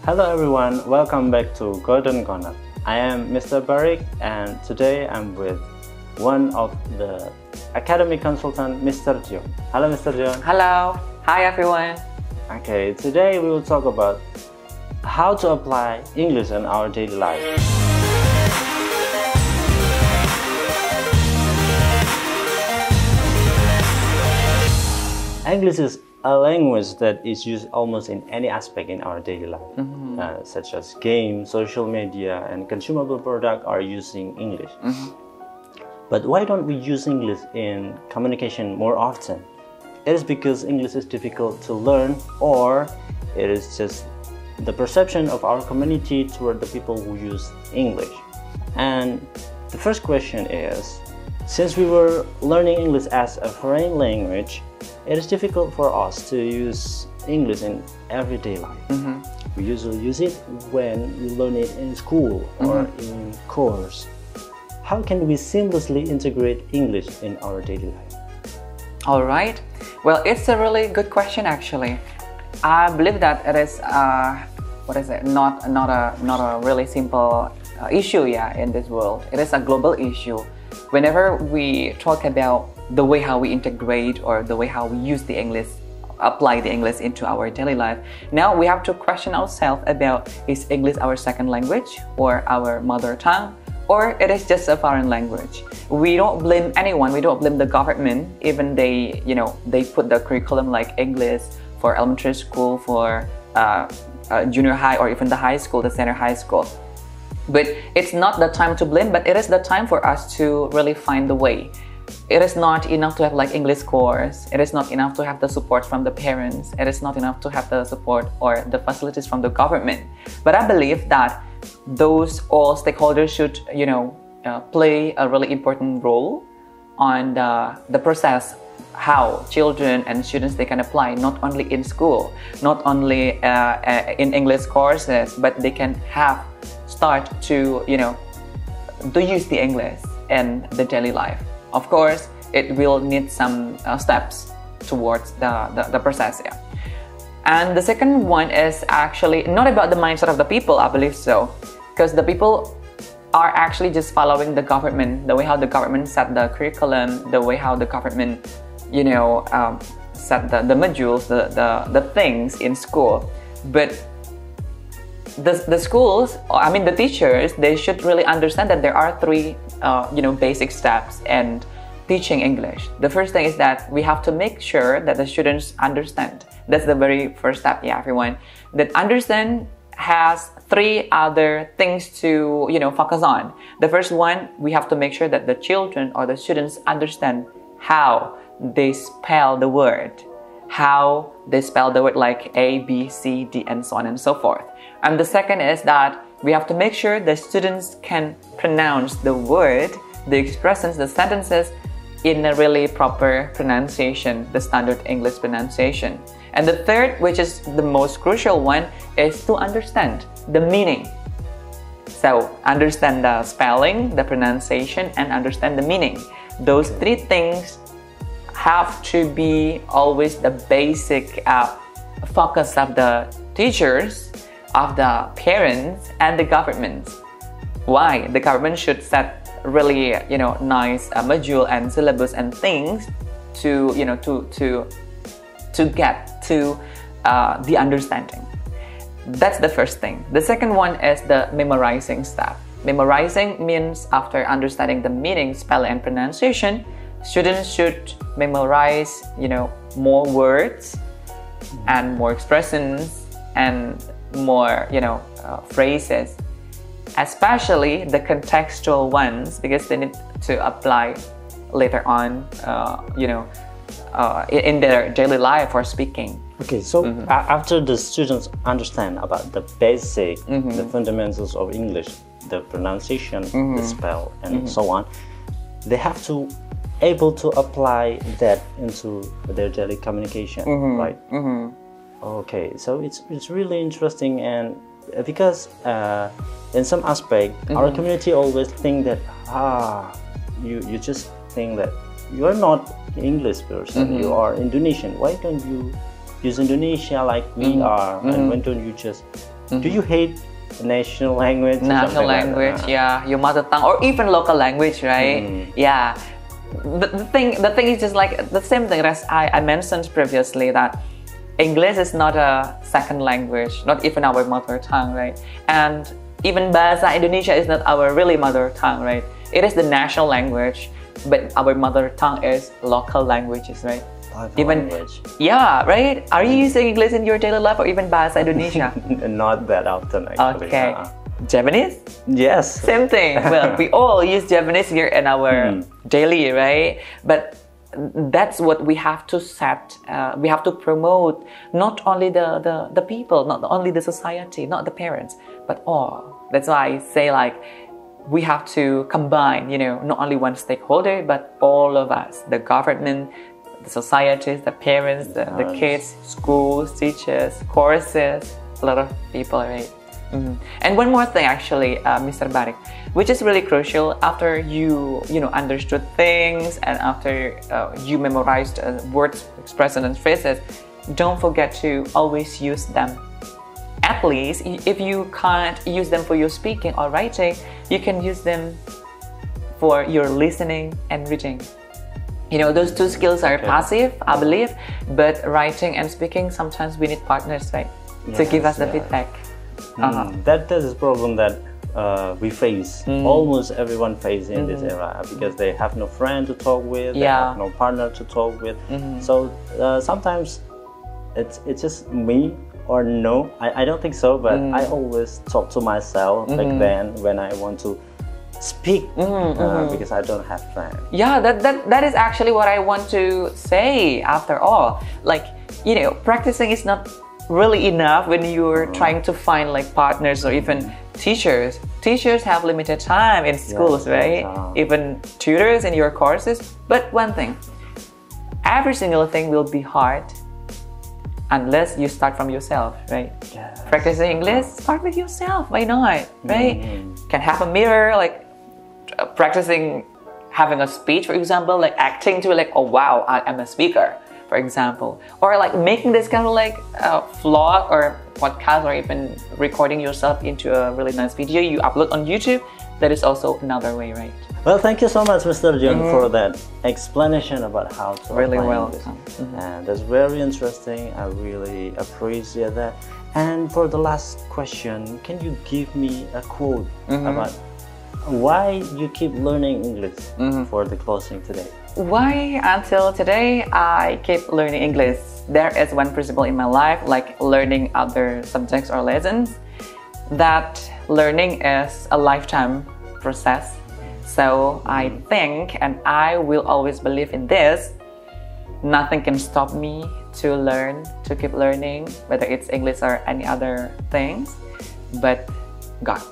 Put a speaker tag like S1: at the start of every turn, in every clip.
S1: Hello everyone, welcome back to Golden Corner. I am Mr. Barik and today I'm with one of the academic consultant, Mr. Dion. Hello Mr. Dion.
S2: Hello, hi everyone.
S1: Okay, today we will talk about how to apply English in our daily life. English is a language that is used almost in any aspect in our daily life, such as games, social media, and consumable products are using English. But why don't we use English in communication more often? It is because English is difficult to learn, or it is just the perception of our community toward the people who use English. And the first question is, since we were learning English as a foreign language, it is difficult for us to use English in everyday life. We usually use it when we learn it in school or in course. How can we seamlessly integrate English in our daily life?
S2: All right. Well, it's a really good question actually. I believe that it is not a really simple issue in this world. It is a global issue. Whenever we talk about the way how we integrate or the way how we use the English, apply the English into our daily life, now we have to question ourselves about, is English our second language or our mother tongue, or it is just a foreign language? We don't blame anyone, we don't blame the government, even they put the curriculum like English for elementary school, for junior high, or even the high school, the senior high school. But it's not the time to blame, but it is the time for us to really find the way. It is not enough to have like English course. It is not enough to have the support from the parents. It is not enough to have the support or the facilities from the government. But I believe that those all stakeholders should, play a really important role on the process how children and students they can apply, not only in school, not only in English courses, but they can start to use the English in the daily life. Of course, it will need some steps towards the process. And the second one is actually not about the mindset of the people, I believe so, because the people are actually just following the government, the way how the government set the curriculum, the way how the government set the modules, the things in school. But the schools, I mean the teachers, they should really understand that there are three basic steps in teaching English. The first thing is that we have to make sure that the students understand. That's the very first step, everyone. That understand has three other things to focus on. The first one, we have to make sure that the children or the students understand how they spell the word, how they spell the word like A, B, C, D, and so on and so forth. And the second is that we have to make sure the students can pronounce the word, the expressions, the sentences in a really proper pronunciation, the standard English pronunciation. And the third, which is the most crucial one, is to understand the meaning. So understand the spelling, the pronunciation, and understand the meaning. Those three things have to be always the basic focus of the teachers, of the parents, and the government. Why? The government should set really nice module and syllabus and things to get to the understanding. That's the first thing. The second one is the memorizing step. Memorizing means after understanding the meaning, spelling, and pronunciation, students should memorize more words and more expressions and more phrases, especially the contextual ones, because they need to apply later on in their daily life or speaking.
S1: Okay, so after the students understand about the basic, the fundamentals of English, the pronunciation, the spell, and so on, they have to able to apply that into their daily communication, right? Okay, so it's really interesting, and because in some aspect our community always think that you just think that you are not English person, you are Indonesian. Why don't you use Indonesia like we are, and why don't you just Do you hate national language?
S2: National language, yeah, your mother tongue, or even local language, right? Yeah. The thing is just like the same thing as I mentioned previously, that English is not a second language, not even our mother tongue, right? And even Bahasa Indonesia is not our really mother tongue, right? It is the national language, but our mother tongue is local languages, right? Even language. Yeah, right? Are you using English in your daily life, or even Bahasa Indonesia?
S1: Not that often, actually.
S2: Okay. Japanese?
S1: Yes.
S2: Same thing. Well, we all use Japanese here in our daily, right? But that's what we have to set. We have to promote not only the people, not only the society, not the parents, but all. That's why I say, like, we have to combine, you know, not only one stakeholder, but all of us, the government, the societies, the parents, the kids, schools, teachers, courses, a lot of people, right? And one more thing, actually, Mr. Barik, which is really crucial after you understood things, and after you memorized words, expressions, and phrases. Don't forget to always use them. At least, if you can't use them for your speaking or writing, you can use them for your listening and reading. You know, those two skills are passive, I believe, but writing and speaking, sometimes we need partners, right? To give us the feedback.
S1: That is a problem that we face. Almost everyone faces in this era, because they have no friend to talk with, they have no partner to talk with. So sometimes it's just me, or no, I don't think so, but I always talk to myself back then when I want to speak, because I don't have friends.
S2: Yeah, that is actually what I want to say after all. Like, you know, practicing is not really enough when you're trying to find like partners or even teachers. Teachers have limited time in schools, right? Even tutors in your courses. But one thing, every single thing will be hard unless you start from yourself, right? Practicing English, start with yourself. Why not, right? Can have a mirror, like practicing having a speech, for example, like acting to like, oh wow, I'm a speaker, for example, or like making this kind of like vlog or podcast, or even recording yourself into a really nice video you upload on YouTube. That is also another way, right?
S1: Well, thank you so much, Mr. Dion, for that explanation about how to
S2: really
S1: apply
S2: welcome.
S1: And that's very interesting. I really appreciate that. And for the last question, can you give me a quote about why you keep learning English for the closing today?
S2: Why until today I keep learning English? There is one principle in my life, like learning other subjects or lessons, that learning is a lifetime process. So I think, and I will always believe in this, nothing can stop me to learn, to keep learning, whether it's English or any other things, but God.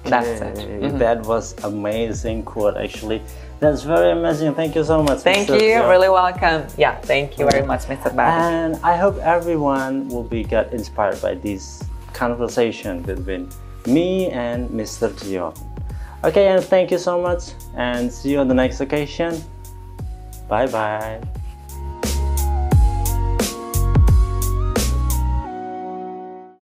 S2: That's it.
S1: That was amazing quote, actually. That's very amazing. Thank you so much.
S2: Thank
S1: Mr.
S2: you.
S1: Dion.
S2: Really welcome. Yeah, thank you very much, Mr. Barik.
S1: And I hope everyone will get inspired by this conversation between me and Mr. Dion. Okay, and thank you so much, and see you on the next occasion. Bye bye.